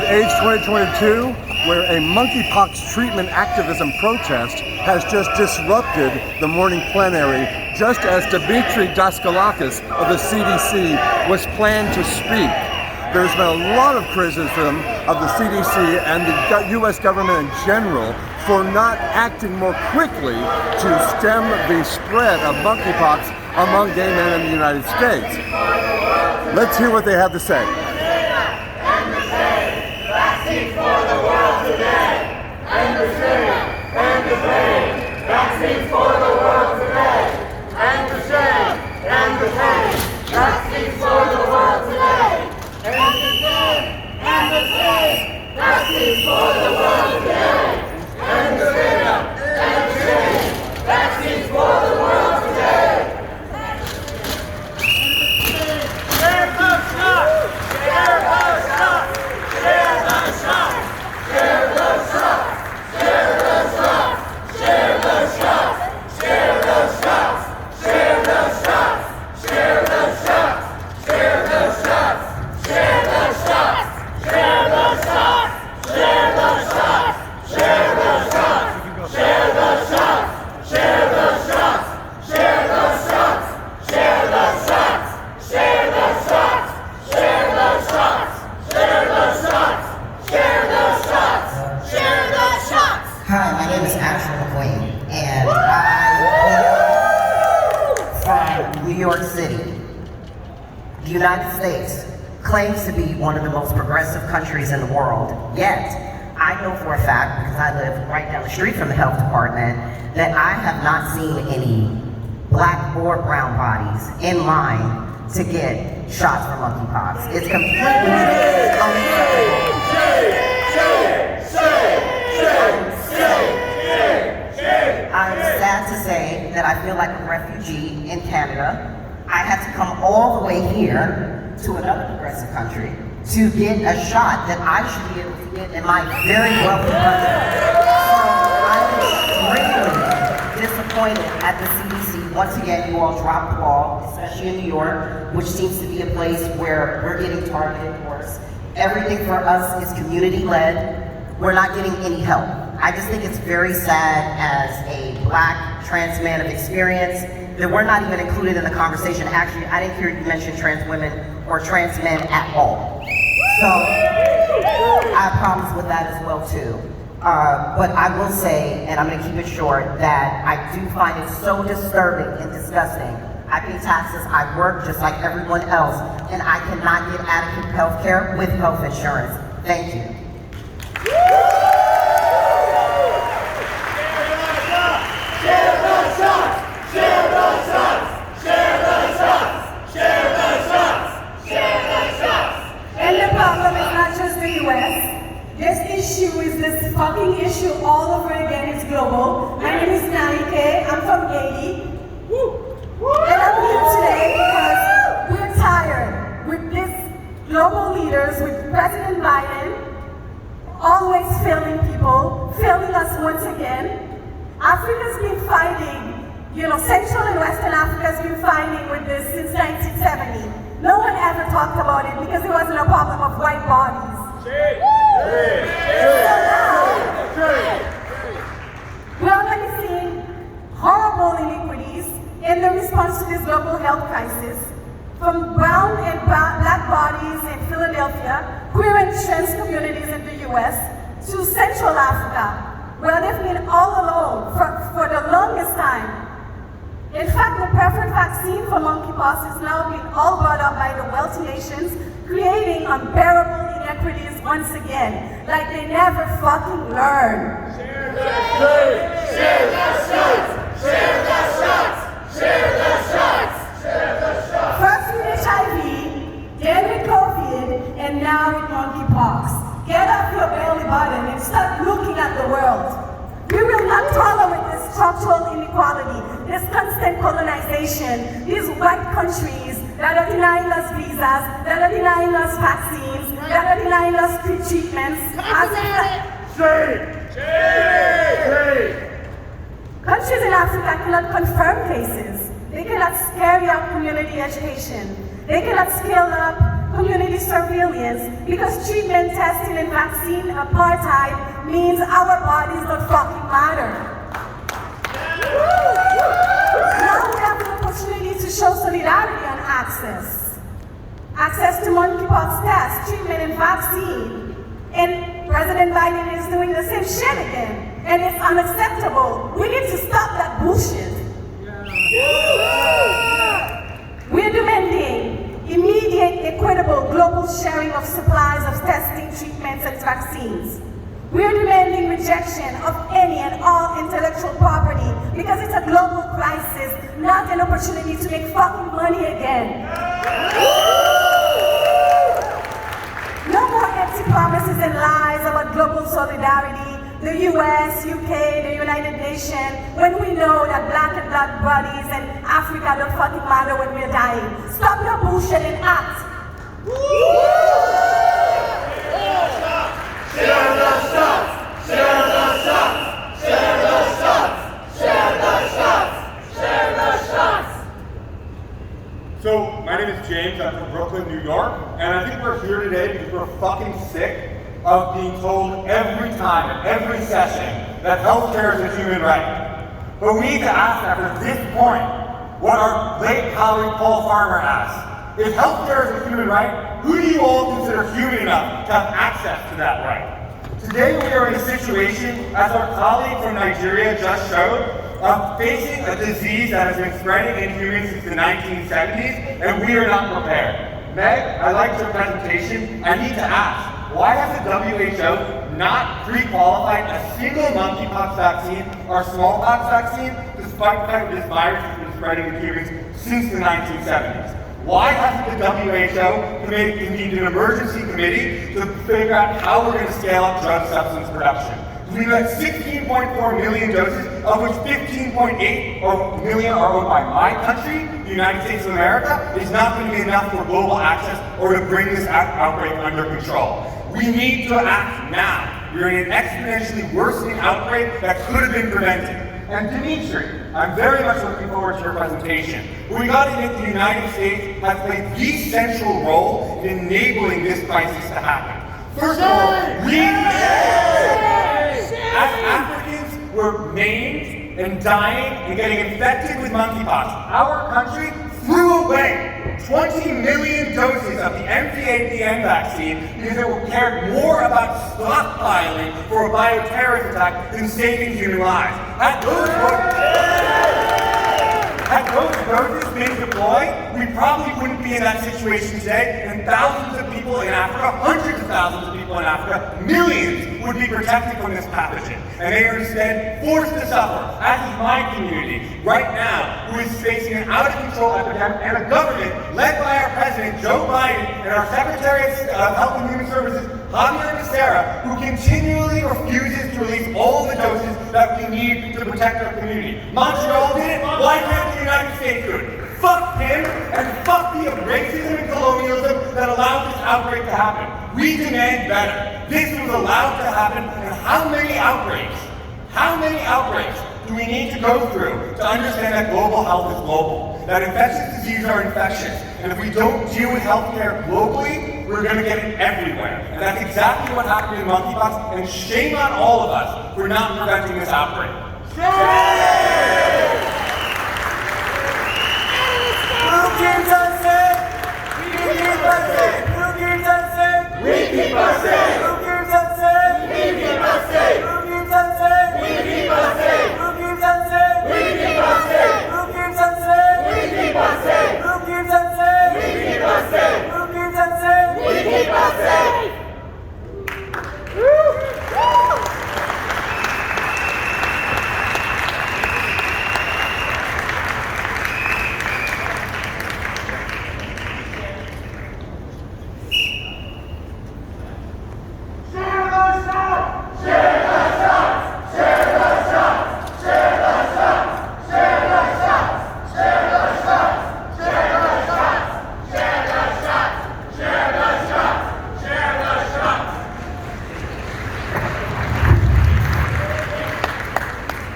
AIDS2022, where a monkeypox treatment activism protest has just disrupted the morning plenary, just as Dimitri Daskalakis of the CDC was planned to speak. There's been a lot of criticism of the CDC and the U.S. government in general for not acting more quickly to stem the spread of monkeypox among gay men in the United States. Let's hear what they have to say. Vaccines for the world today. End the shame, end the pain. Vaccines for the world today. End the shame, end the pain. Vaccines for the world today. End the shame, end the pain. Vaccines for the world today. End the shame, end the pain. Vaccines for the world today. Share the shot. Share the shot. Share the shot! Share the shot! Share the shot! Share the shot! Share the shot! Share the shot! Share the shot! Share the shot! Share the shot! Share the shot! Share the shot! Share the shot! Share the shot! Share the shot! Share the shot! Share the shot! Share the shot! Share the shot! Share the shots! Share the shots! Share the shots! Hi, my name is Ashley McQueen, and I'm from New York City. The United States claims to be one of the most progressive countries in the world, yet I know for a fact, because I live right down the street from the health department, that I have not seen any black or brown bodies in line to get shots for monkeypox. It's completely unacceptable. I'm sad to say that I feel like a refugee in Canada. I had to come all the way here to another progressive country to get a shot that I should be able to get in my very wealthy country. So I'm extremely disappointed at the CDC. Once again, you all dropped the ball, especially in New York, which seems to be a place where we're getting targeted, of course. Everything for us is community-led. We're not getting any help. I just think it's very sad as a black trans man of experience that we're not even included in the conversation. Actually, I didn't hear you mention trans women or trans men at all. So I have problems with that as well too. But I will say, and I'm gonna keep it short, that I do find it so disturbing and disgusting. I pay taxes, I work just like everyone else, and I cannot get adequate health care with health insurance. Thank you. This issue is this fucking issue all over again. It's global. My name is Naike. I'm from Haiti. And I'm here today because we're tired with these global leaders, with President Biden, always failing people, failing us once again. Africa's been fighting, Central and Western Africa's been fighting with this since 1970. No one ever talked about it because it wasn't a problem of white bodies. We're already seeing horrible inequities in the response to this global health crisis, from brown and black bodies in Philadelphia, queer and trans communities in the US, to Central Africa, where they've been all alone for the longest time. In fact, the perfect vaccine for monkeypox is now being all brought up by the wealthy nations, creating unbearable inequities once again, like they never fucking learn. Share the shots! Share the shots! Share the shots! Share the shots! Share the shots! First with HIV, then with COVID, and now with monkeypox. Get off your belly button and start looking at the world. We will not tolerate this structural inequality, this constant colonization, these white countries that are denying us visas, that are denying us vaccines, that are denying us free treatments. Countries in Africa cannot confirm cases. They cannot carry out community education. They cannot scale up community surveillance because treatment, testing, and vaccine apartheid means our bodies don't fucking matter. Now we have the opportunity to show solidarity on access. Access to monkeypox tests, treatment, and vaccine. And President Biden is doing the same shit again. And it's unacceptable. We need to stop that bullshit. We're demanding immediate, equitable, global sharing of supplies of testing, treatments, and vaccines. We're demanding rejection of any and all intellectual property because it's a global crisis, not an opportunity to make fucking money again. No more empty promises and lies about global solidarity, the US, UK, the United Nations, when we know that black and black bodies and Africa don't fucking matter when we're dying. Stop your bullshit and act. Share the shots! Share the shots! Share the shots! Share the shots! Share the shots! So, my name is James, I'm from Brooklyn, New York, and I think we're here today because we're fucking sick of being told every time, at every session, that healthcare is a human right. But we need to ask after this point, what our late colleague Paul Farmer asked. If healthcare is a human right, who do you all consider human enough to have access to that right? Today we are in a situation, as our colleague from Nigeria just showed, of facing a disease that has been spreading in humans since the 1970s, and we are not prepared. Meg, I liked your presentation. I need to ask, why has the WHO not pre-qualified a single monkeypox vaccine or smallpox vaccine, despite the fact that this virus has been spreading in humans since the 1970s? Why hasn't the WHO convened an emergency committee to figure out how we're going to scale up drug substance production? We have 16.4 million doses, of which 15.8 million are owned by my country, the United States of America. Is not going to be enough for global access or to bring this outbreak under control. We need to act now. We're in an exponentially worsening outbreak that could have been prevented. And Dimitri, I'm very much looking forward to your presentation. We got to admit the United States has played the central role in enabling this crisis to happen. First of all, as Africans were maimed and dying and getting infected with monkeypox, our country threw away 20 million doses of the MPAPN vaccine because it cared more about stockpiling for a bioterrorist attack than saving human lives. Had those doses been deployed, we probably wouldn't be in that situation today, and thousands of people in Africa, hundreds of thousands of people in Africa, millions would be protected from this pathogen. And they are instead forced to suffer, as is my community, right now, who is facing an out-of-control epidemic and a government led by our President, Joe Biden, and our Secretary of Health and Human Services, Javier Becerra, who continually refuses to release all the doses that we need to protect our community. Montreal did it, why can't the United States do it? Fuck him, and fuck the racism and colonialism that allowed this outbreak to happen. We demand better. This was allowed to happen, and how many outbreaks do we need to go through to understand that global health is global, that infectious diseases are infectious, and if we don't deal with healthcare globally, we're going to get it everywhere. And that's exactly what happened in monkeypox, and shame on all of us for not preventing this outbreak. Who gives us